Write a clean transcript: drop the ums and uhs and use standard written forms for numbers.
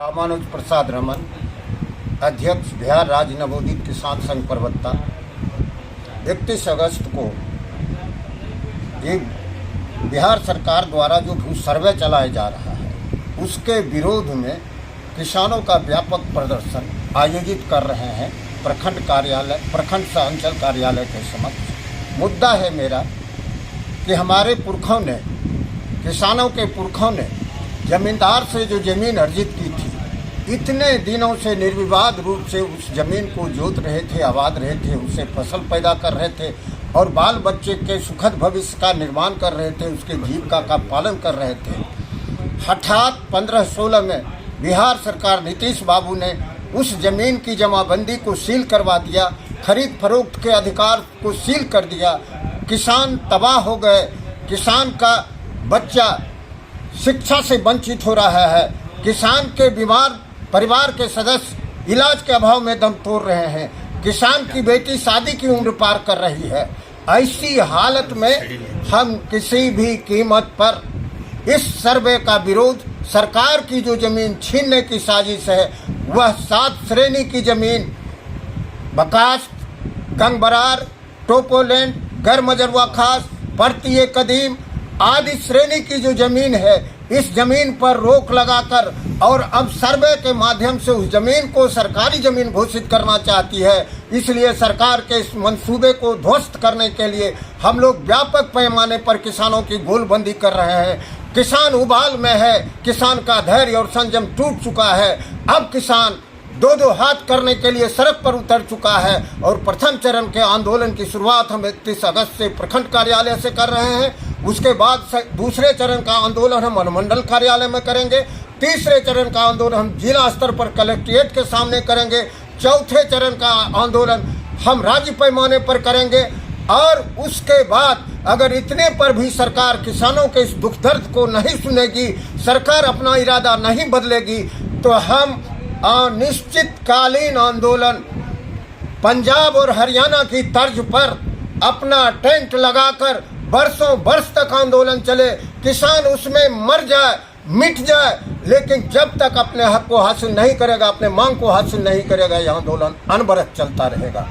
रामानुज प्रसाद रमन, अध्यक्ष बिहार राज्य नवोदित किसान संघ प्रवक्ता। 31 अगस्त को एक बिहार सरकार द्वारा जो भू सर्वे चलाया जा रहा है उसके विरोध में किसानों का व्यापक प्रदर्शन आयोजित कर रहे हैं प्रखंड सह अंचल कार्यालय के समक्ष। मुद्दा है मेरा कि हमारे पुरखों ने, किसानों के पुरखों ने जमींदार से जो जमीन अर्जित की थी, इतने दिनों से निर्विवाद रूप से उस जमीन को जोत रहे थे, आबाद रहे थे, उससे फसल पैदा कर रहे थे और बाल बच्चे के सुखद भविष्य का निर्माण कर रहे थे, उसके जीविका का पालन कर रहे थे। हठात 15-16 में बिहार सरकार नीतीश बाबू ने उस जमीन की जमाबंदी को सील करवा दिया, खरीद फरोख्त के अधिकार को सील कर दिया। किसान तबाह हो गए, किसान का बच्चा शिक्षा से वंचित हो रहा है, किसान के बीमार परिवार के सदस्य इलाज के अभाव में दम तोड़ रहे हैं, किसान की बेटी शादी की उम्र पार कर रही है। ऐसी हालत में हम किसी भी कीमत पर इस सर्वे का विरोध, सरकार की जो जमीन छीनने की साजिश है, वह 7 श्रेणी की जमीन बकास्त, गंगबरार, टोपोलैंड, गरमजरवा खास, परतीय कदीम आदि श्रेणी की जो जमीन है, इस जमीन पर रोक लगाकर और अब सर्वे के माध्यम से उस जमीन को सरकारी जमीन घोषित करना चाहती है। इसलिए सरकार के इस मंसूबे को ध्वस्त करने के लिए हम लोग व्यापक पैमाने पर किसानों की गोलबंदी कर रहे हैं। किसान उबाल में है, किसान का धैर्य और संयम टूट चुका है। अब किसान दो हाथ करने के लिए सड़क पर उतर चुका है और प्रथम चरण के आंदोलन की शुरुआत हम 31 अगस्त से प्रखंड कार्यालय से कर रहे हैं। उसके बाद दूसरे चरण का आंदोलन हम अनुमंडल कार्यालय में करेंगे। तीसरे चरण का आंदोलन हम जिला स्तर पर कलेक्ट्रेट के सामने करेंगे। चौथे चरण का आंदोलन हम राज्य पैमाने पर करेंगे। और उसके बाद अगर इतने पर भी सरकार किसानों के इस दुख दर्द को नहीं सुनेगी, सरकार अपना इरादा नहीं बदलेगी, तो हम अनिश्चितकालीन आंदोलन पंजाब और हरियाणा की तर्ज पर अपना टेंट लगाकर बरसों बरस तक आंदोलन चले, किसान उसमें मर जाए, मिट जाए, लेकिन जब तक अपने हक को हासिल नहीं करेगा, अपने मांग को हासिल नहीं करेगा, यह आंदोलन अनवरत चलता रहेगा।